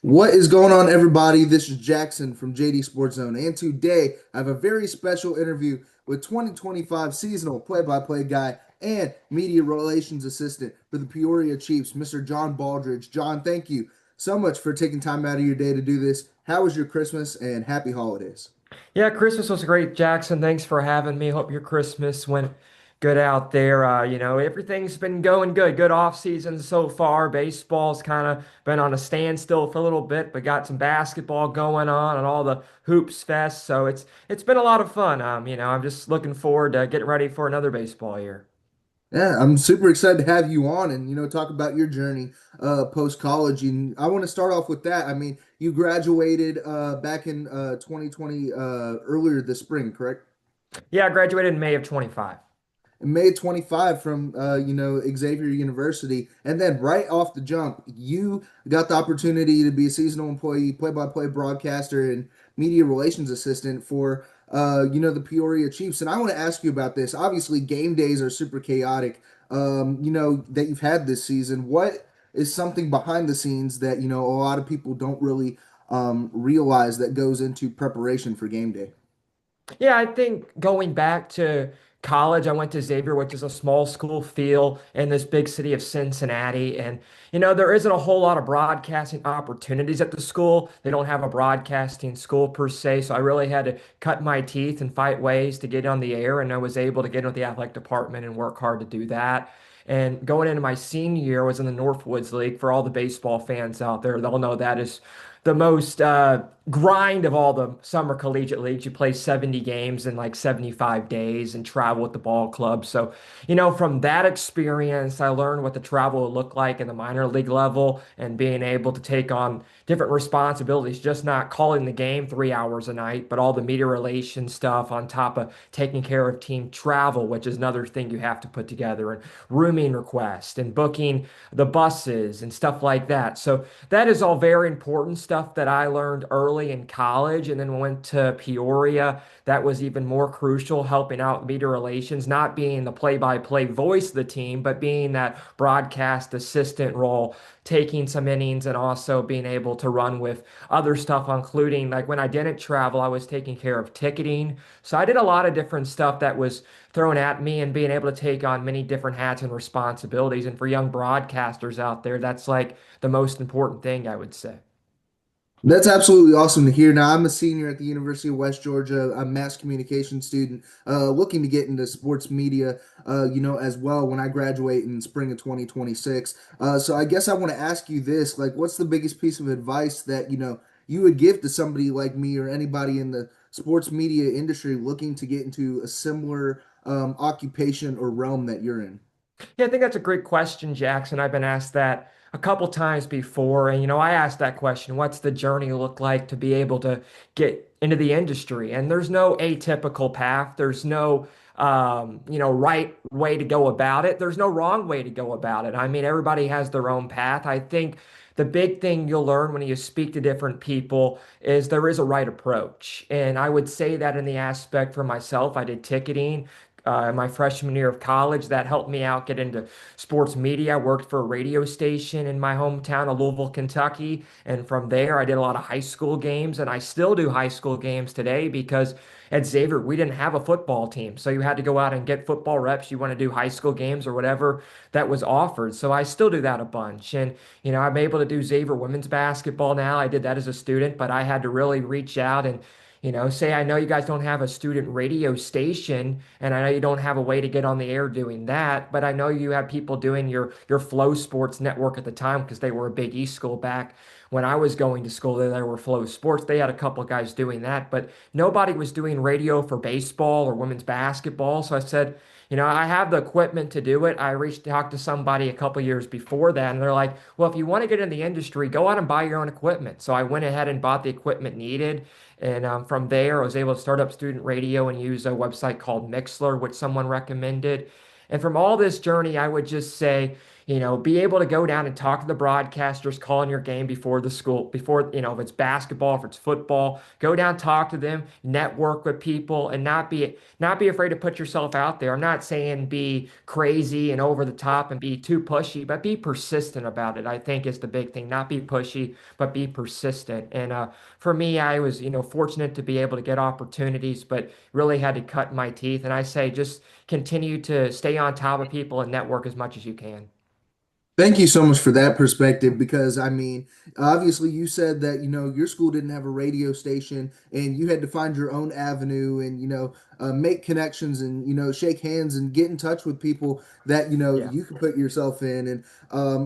What is going on, everybody? This is Jackson from JD Sports Zone, and today I have a very special interview with 2025 seasonal play-by-play guy and media relations assistant for the Peoria Chiefs, Mr. John Baldridge. John, thank you so much for taking time out of your day to do this. How was your Christmas and happy holidays? Yeah, Christmas was great, Jackson. Thanks for having me. Hope your Christmas went good out there. Everything's been going good. Good off season so far. Baseball's kind of been on a standstill for a little bit, but got some basketball going on and all the hoops fest. So it's been a lot of fun. I'm just looking forward to getting ready for another baseball year. Yeah, I'm super excited to have you on and talk about your journey post college. And I want to start off with that. I mean, you graduated back in 2020 earlier this spring, correct? Yeah, I graduated in May of 25. May 25 from Xavier University, and then right off the jump, you got the opportunity to be a seasonal employee, play-by-play broadcaster, and media relations assistant for the Peoria Chiefs. And I want to ask you about this. Obviously, game days are super chaotic. That you've had this season. What is something behind the scenes that a lot of people don't really realize that goes into preparation for game day? Yeah, I think going back to college, I went to Xavier, which is a small school feel in this big city of Cincinnati. And, there isn't a whole lot of broadcasting opportunities at the school. They don't have a broadcasting school per se. So I really had to cut my teeth and fight ways to get on the air. And I was able to get into the athletic department and work hard to do that. And going into my senior year, I was in the Northwoods League. For all the baseball fans out there, they'll know that is the most grind of all the summer collegiate leagues. You play 70 games in like 75 days and travel with the ball club. So, from that experience, I learned what the travel would look like in the minor league level and being able to take on different responsibilities, just not calling the game 3 hours a night, but all the media relations stuff on top of taking care of team travel, which is another thing you have to put together, and rooming requests and booking the buses and stuff like that. So that is all very important stuff that I learned early in college and then went to Peoria. That was even more crucial, helping out media relations, not being the play-by-play voice of the team, but being that broadcast assistant role, taking some innings and also being able to run with other stuff, including like when I didn't travel, I was taking care of ticketing. So I did a lot of different stuff that was thrown at me and being able to take on many different hats and responsibilities. And for young broadcasters out there, that's like the most important thing, I would say. That's absolutely awesome to hear. Now, I'm a senior at the University of West Georgia, a mass communication student, looking to get into sports media, as well when I graduate in spring of 2026. So I guess I want to ask you this, like, what's the biggest piece of advice that, you would give to somebody like me or anybody in the sports media industry looking to get into a similar occupation or realm that you're in? Yeah, I think that's a great question, Jackson. I've been asked that a couple times before. And, I asked that question, what's the journey look like to be able to get into the industry? And there's no atypical path. There's no, right way to go about it. There's no wrong way to go about it. I mean, everybody has their own path. I think the big thing you'll learn when you speak to different people is there is a right approach. And I would say that in the aspect for myself, I did ticketing my freshman year of college. That helped me out get into sports media. I worked for a radio station in my hometown of Louisville, Kentucky. And from there, I did a lot of high school games. And I still do high school games today because at Xavier, we didn't have a football team. So you had to go out and get football reps. You want to do high school games or whatever that was offered. So I still do that a bunch. And, I'm able to do Xavier women's basketball now. I did that as a student, but I had to really reach out and say, I know you guys don't have a student radio station, and I know you don't have a way to get on the air doing that, but I know you have people doing your Flow Sports network at the time because they were a Big East school back when I was going to school. There were Flow Sports. They had a couple of guys doing that, but nobody was doing radio for baseball or women's basketball. So I said, I have the equipment to do it. I reached talked to somebody a couple years before that, and they're like, well, if you want to get in the industry, go out and buy your own equipment. So I went ahead and bought the equipment needed. And from there, I was able to start up student radio and use a website called Mixler, which someone recommended. And from all this journey, I would just say, be able to go down and talk to the broadcasters calling your game before the school, before, if it's basketball, if it's football, go down, talk to them, network with people, and not be afraid to put yourself out there. I'm not saying be crazy and over the top and be too pushy, but be persistent about it. I think is the big thing. Not be pushy, but be persistent. And for me, I was, fortunate to be able to get opportunities, but really had to cut my teeth. And I say just continue to stay on top of people and network as much as you can. Thank you so much for that perspective because I mean, obviously you said that, your school didn't have a radio station and you had to find your own avenue and, make connections and, shake hands and get in touch with people that, Yeah. you could put yourself in. And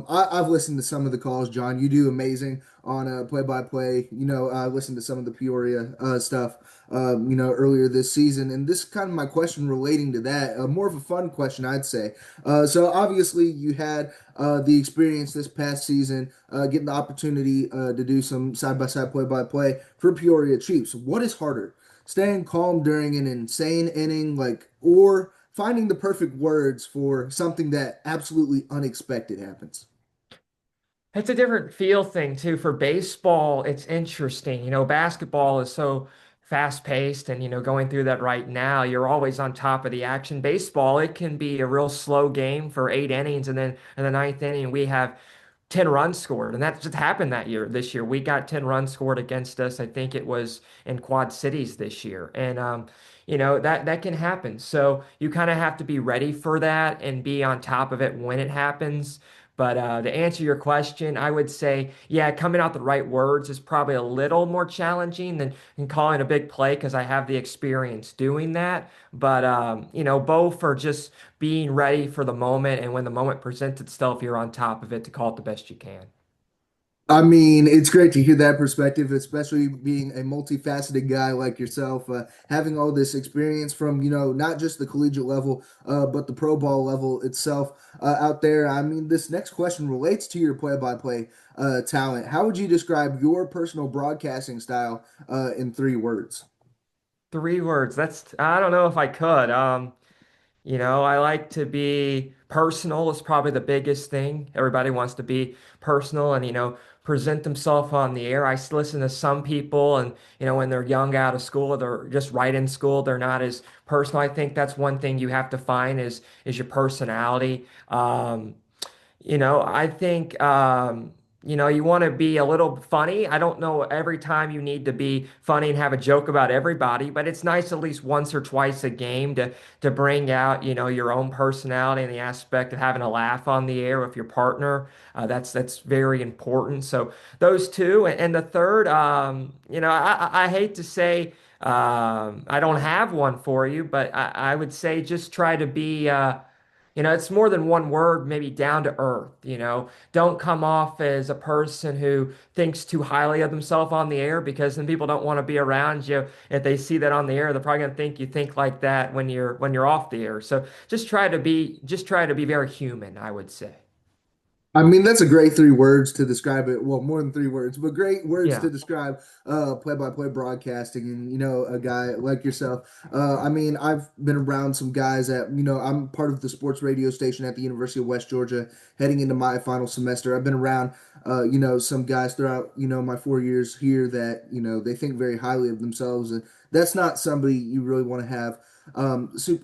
I've listened to some of the calls, John. You do amazing on play-by-play. I listened to some of the Peoria stuff, earlier this season. And this is kind of my question relating to that, more of a fun question, I'd say. So obviously you had the experience this past season, getting the opportunity to do some side by side play by play for Peoria Chiefs. What is harder, staying calm during an insane inning, or finding the perfect words for something that absolutely unexpected happens? It's a different feel thing too. For baseball, it's interesting. Basketball is so fast paced and going through that right now, you're always on top of the action. Baseball, it can be a real slow game for 8 innings, and then in the ninth inning we have 10 runs scored. And that just happened this year. We got 10 runs scored against us. I think it was in Quad Cities this year. And that can happen. So you kind of have to be ready for that and be on top of it when it happens. But to answer your question, I would say, yeah, coming out the right words is probably a little more challenging than calling a big play because I have the experience doing that. But both are just being ready for the moment, and when the moment presents itself, you're on top of it to call it the best you can. I mean, it's great to hear that perspective, especially being a multifaceted guy like yourself, having all this experience from, not just the collegiate level, but the pro ball level itself out there. I mean, this next question relates to your play-by-play talent. How would you describe your personal broadcasting style in 3 words? 3 words. I don't know if I could. I like to be personal is probably the biggest thing. Everybody wants to be personal and, present themselves on the air. Listen to some people and, when they're young out of school, they're just right in school, they're not as personal. I think that's one thing you have to find is your personality. I think you want to be a little funny. I don't know every time you need to be funny and have a joke about everybody, but it's nice at least once or twice a game to bring out, your own personality and the aspect of having a laugh on the air with your partner. That's very important. So those two, and the third, I hate to say I don't have one for you, but I would say just try to be. It's more than one word, maybe down to earth. Don't come off as a person who thinks too highly of themselves on the air because then people don't want to be around you. If they see that on the air, they're probably going to think you think like that when you're off the air. So just try to be very human, I would say. I mean, that's a great 3 words to describe it. Well, more than 3 words, but great words to Yeah. describe play-by-play broadcasting. And a guy like yourself. I mean, I've been around some guys that I'm part of the sports radio station at the University of West Georgia, heading into my final semester. I've been around, some guys throughout my 4 years here that they think very highly of themselves, and that's not somebody you really want to have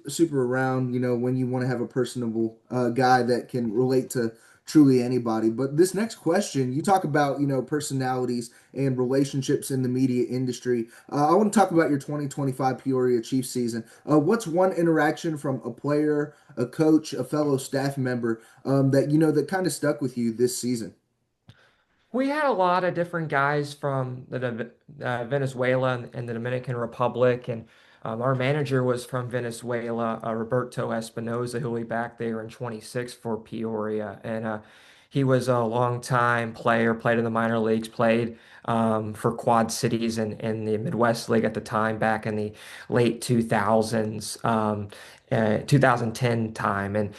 super around. When you want to have a personable guy that can relate to truly anybody. But this next question, you talk about, personalities and relationships in the media industry. I want to talk about your 2025 Peoria Chiefs season. What's one interaction from a player, a coach, a fellow staff member that that kind of stuck with you this season? We had a lot of different guys from Venezuela and the Dominican Republic, and our manager was from Venezuela, Roberto Espinoza, who will be back there in 26 for Peoria, and he was a long-time player, played in the minor leagues, played for Quad Cities and in the Midwest League at the time, back in the late 2000s. 2010 time. And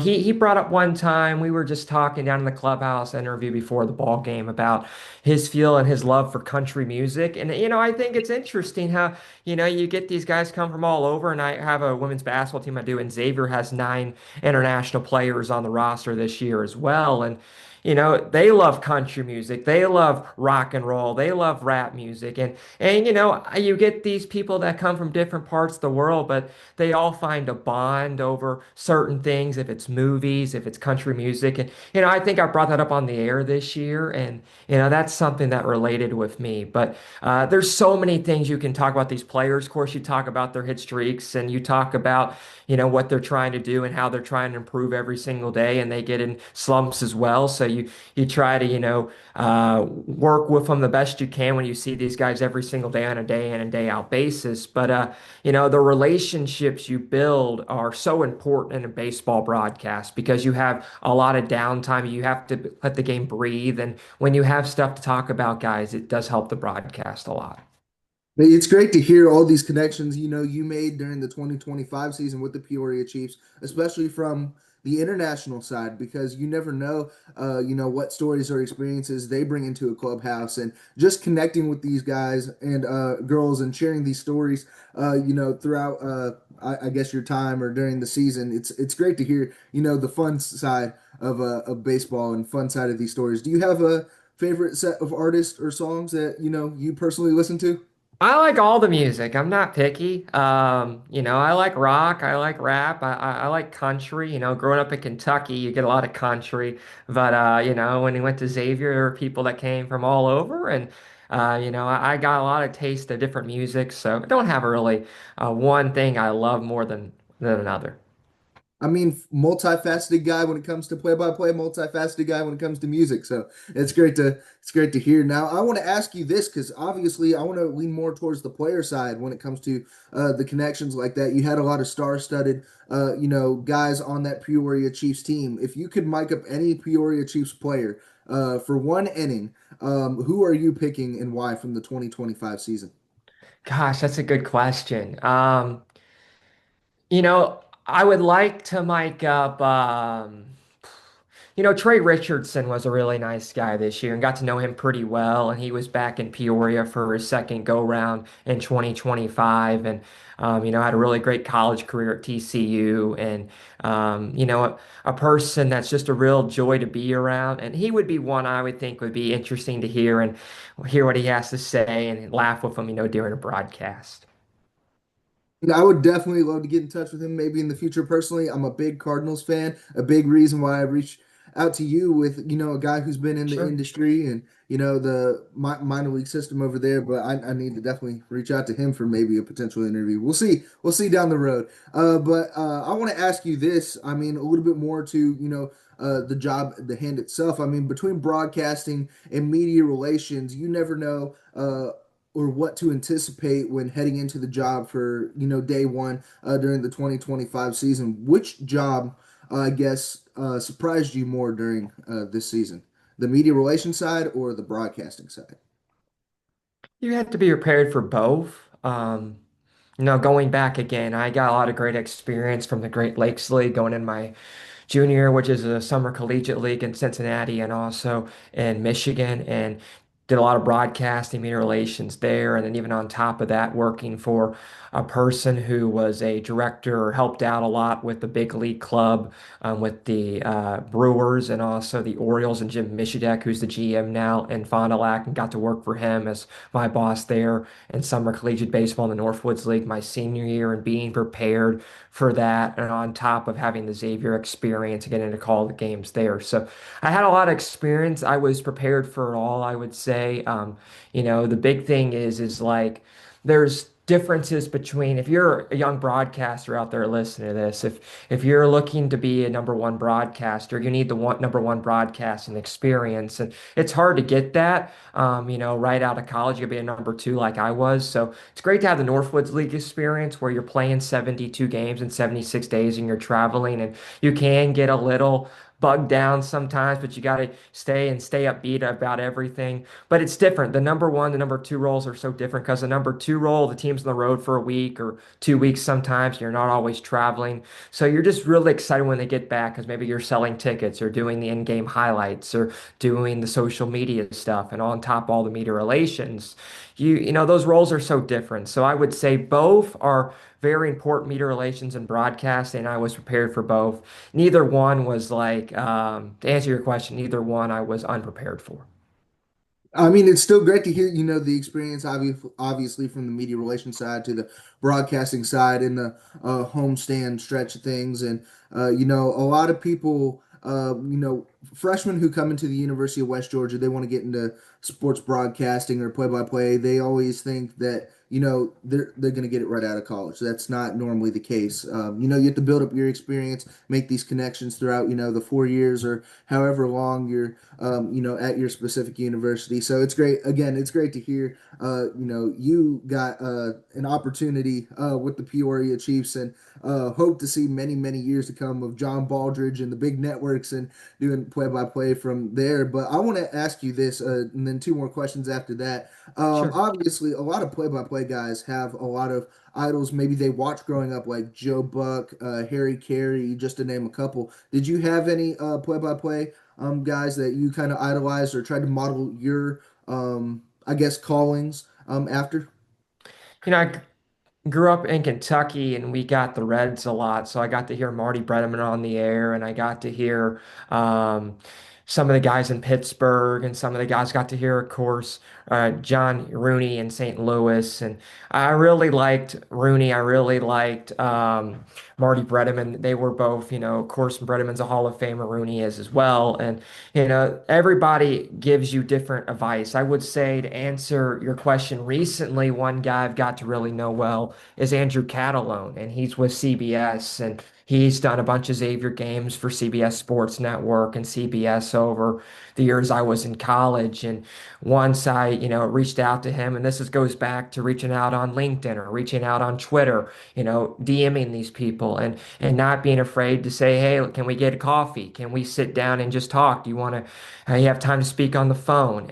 he brought up one time we were just talking down in the clubhouse interview before the ball game about his feel and his love for country music. And I think it's interesting how you get these guys come from all over. And I have a women's basketball team I do, and Xavier has 9 international players on the roster this year as well. And they love country music, they love rock and roll, they love rap music, and you get these people that come from different parts of the world, but they all find a bond over certain things, if it's movies, if it's country music. And I think I brought that up on the air this year, and that's something that related with me. But there's so many things you can talk about these players. Of course, you talk about their hit streaks, and you talk about what they're trying to do and how they're trying to improve every single day, and they get in slumps as well. So you try to work with them the best you can when you see these guys every single day on a day in and day out basis. But the relationships you build are so important in a baseball broadcast because you have a lot of downtime. You have to let the game breathe, and when you have stuff to talk about, guys, it does help the broadcast a lot. It's great to hear all these connections, you made during the 2025 season with the Peoria Chiefs, especially from the international side, because you never know, what stories or experiences they bring into a clubhouse, and just connecting with these guys and girls and sharing these stories, throughout, I guess your time or during the season. It's great to hear, the fun side of baseball and fun side of these stories. Do you have a favorite set of artists or songs that you personally listen to? I like all the music. I'm not picky. I like rock. I like rap. I like country. Growing up in Kentucky, you get a lot of country. But when we went to Xavier, there were people that came from all over, and I got a lot of taste of different music. So I don't have a really one thing I love more than another. I mean, multifaceted guy when it comes to play-by-play, multifaceted guy when it comes to music. So it's great to hear. Now, I want to ask you this because obviously I want to lean more towards the player side when it comes to the connections like that. You had a lot of star-studded, guys on that Peoria Chiefs team. If you could mic up any Peoria Chiefs player for one inning, who are you picking and why from the 2025 season? Gosh, that's a good question. I would like to mic up. Trey Richardson was a really nice guy this year and got to know him pretty well. And he was back in Peoria for his second go round in 2025. And, had a really great college career at TCU. And, a person that's just a real joy to be around. And he would be one I would think would be interesting to hear and hear what he has to say and laugh with him, during a broadcast. I would definitely love to get in touch with him maybe in the future personally. I'm a big Cardinals fan, a big reason why I reached out to you with, a guy who's been in the Sure. industry and, the minor league system over there. But I need to definitely reach out to him for maybe a potential interview. We'll see. We'll see down the road. But I want to ask you this. I mean, a little bit more to, the job, the hand itself. I mean, between broadcasting and media relations, you never know. Or what to anticipate when heading into the job for day one during the 2025 season. Which job, I guess, surprised you more during this season? The media relations side or the broadcasting side? You have to be prepared for both. Going back again, I got a lot of great experience from the Great Lakes League going in my junior year, which is a summer collegiate league in Cincinnati and also in Michigan, and did a lot of broadcasting, media relations there. And then even on top of that, working for a person who was a director or helped out a lot with the big league club, with the Brewers and also the Orioles, and Jim Mishadek, who's the GM now in Fond du Lac, and got to work for him as my boss there in summer collegiate baseball in the Northwoods League my senior year, and being prepared for that, and on top of having the Xavier experience and getting to call the games there. So I had a lot of experience. I was prepared for it all, I would say. The big thing is like there's differences between if you're a young broadcaster out there listening to this, if you're looking to be a number one broadcaster, you need the number one broadcasting experience. And it's hard to get that. Right out of college, you'll be a number two like I was. So it's great to have the Northwoods League experience where you're playing 72 games in 76 days and you're traveling and you can get a little bugged down sometimes, but you got to stay upbeat about everything. But it's different. The number one, the number two roles are so different because the number two role, the team's on the road for a week or 2 weeks sometimes. You're not always traveling. So you're just really excited when they get back because maybe you're selling tickets or doing the in-game highlights or doing the social media stuff and on top all the media relations. You know those roles are so different. So I would say both are very important media relations and broadcasting. And I was prepared for both. Neither one was like to answer your question, neither one I was unprepared for. I mean, it's still great to hear, the experience, obviously from the media relations side to the broadcasting side and the homestand stretch of things. And, a lot of people, freshmen who come into the University of West Georgia, they want to get into sports broadcasting or play-by-play. They always think that, they're going to get it right out of college. That's not normally the case. You have to build up your experience, make these connections throughout, the 4 years or however long you're at your specific university. So it's great. Again, it's great to hear, you got an opportunity with the Peoria Chiefs and hope to see many, many years to come of John Baldridge and the big networks and doing play-by-play from there. But I want to ask you this, and then two more questions after that. Sure. Obviously, a lot of play-by-play guys have a lot of idols maybe they watched growing up, like Joe Buck, Harry Carey, just to name a couple. Did you have any play-by-play guys that you kind of idolized or tried to model your, I guess, callings after? I grew up in Kentucky and we got the Reds a lot. So I got to hear Marty Brennaman on the air and I got to hear um, some of the guys in Pittsburgh and some of the guys got to hear, of course, John Rooney in St. Louis. And I really liked Rooney. I really liked Marty Brennaman. They were both, of course, Brennaman's a Hall of Famer. Rooney is as well. And, everybody gives you different advice. I would say to answer your question recently, one guy I've got to really know well is Andrew Catalone, and he's with CBS, and he's done a bunch of Xavier games for CBS Sports Network and CBS over the years I was in college. And once I, reached out to him, and goes back to reaching out on LinkedIn or reaching out on Twitter, DMing these people and not being afraid to say, hey, can we get a coffee? Can we sit down and just talk? Do you want to, you have time to speak on the phone?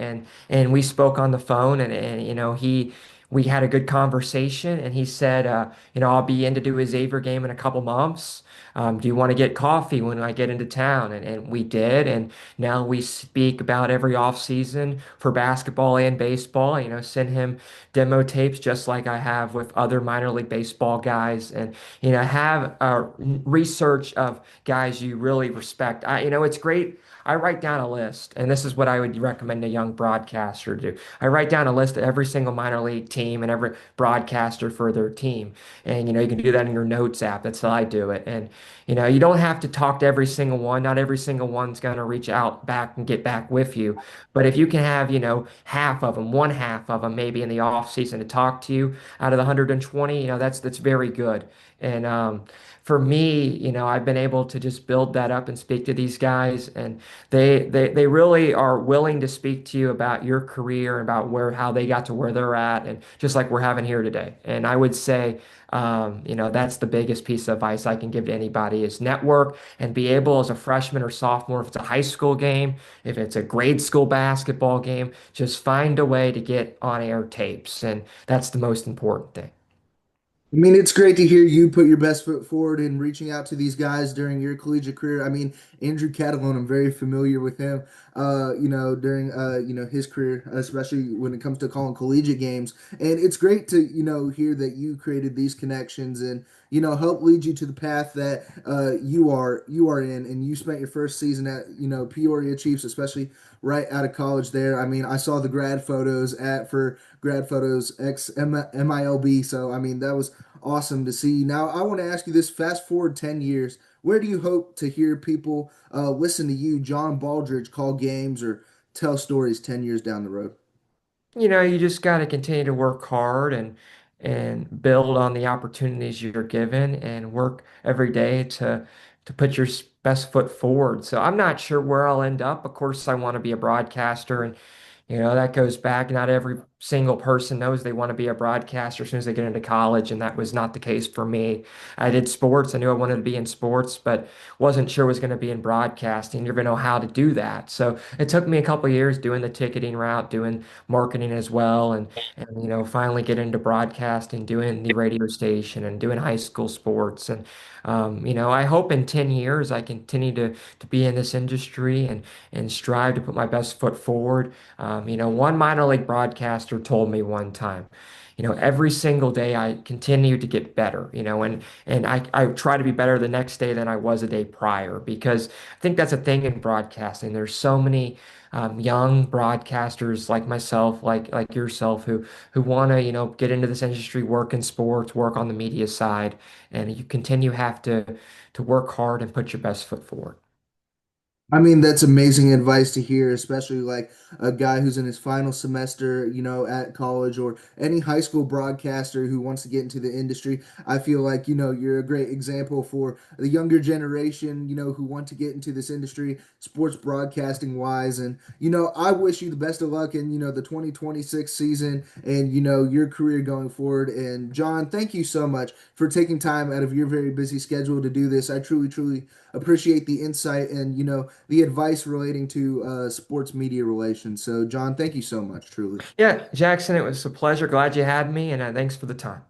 And we spoke on the phone, and we had a good conversation, and he said, I'll be in to do a Xavier game in a couple months. Do you want to get coffee when I get into town? And we did. And now we speak about every off season for basketball and baseball, send him demo tapes just like I have with other minor league baseball guys and, have research of guys you really respect. It's great. I write down a list, and this is what I would recommend a young broadcaster do. I write down a list of every single minor league team and every broadcaster for their team. And, you can do that in your notes app. That's how I do it. And, you don't have to talk to every single one. Not every single one's going to reach out back and get back with you. But if you can have, half of them, one half of them, maybe in the off season to talk to you out of the 120, that's very good. And for me, I've been able to just build that up and speak to these guys, and they really are willing to speak to you about your career, about how they got to where they're at, and just like we're having here today. And I would say, that's the biggest piece of advice I can give to anybody is network and be able as a freshman or sophomore, if it's a high school game, if it's a grade school basketball game, just find a way to get on air tapes. And that's the most important thing. I mean, it's great to hear you put your best foot forward in reaching out to these guys during your collegiate career. I mean, Andrew Catalone, I'm very familiar with him, during, his career, especially when it comes to calling collegiate games. And it's great to, hear that you created these connections and, help lead you to the path that you are in. And you spent your first season at, Peoria Chiefs, especially right out of college there. I mean, I saw the for grad photos X MILB. So, I mean, that was awesome to see. Now, I want to ask you this, fast forward 10 years, where do you hope to hear people listen to you, John Baldridge, call games or tell stories 10 years down the road? You just got to continue to work hard and build on the opportunities you're given and work every day to put your best foot forward. So I'm not sure where I'll end up. Of course, I want to be a broadcaster and that goes back. Not every single person knows they want to be a broadcaster as soon as they get into college, and that was not the case for me. I did sports. I knew I wanted to be in sports, but wasn't sure I was going to be in broadcasting. Never know how to do that. So it took me a couple of years doing the ticketing route, doing marketing as well, and finally get into broadcasting, doing the radio station and doing high school sports. And I hope in 10 years I continue to be in this industry and strive to put my best foot forward. One minor league broadcaster told me one time, every single day I continue to get better, and I try to be better the next day than I was a day prior, because I think that's a thing in broadcasting. There's so many young broadcasters like myself, like yourself, who want to, get into this industry, work in sports, work on the media side, and you continue have to work hard and put your best foot forward. I mean, that's amazing advice to hear, especially like a guy who's in his final semester, at college, or any high school broadcaster who wants to get into the industry. I feel like, you're a great example for the younger generation, who want to get into this industry, sports broadcasting wise. And, I wish you the best of luck in, the 2026 season and, your career going forward. And John, thank you so much for taking time out of your very busy schedule to do this. I truly, truly appreciate the insight and the advice relating to sports media relations. So, John, thank you so much, truly. Yeah, Jackson, it was a pleasure. Glad you had me, and thanks for the time.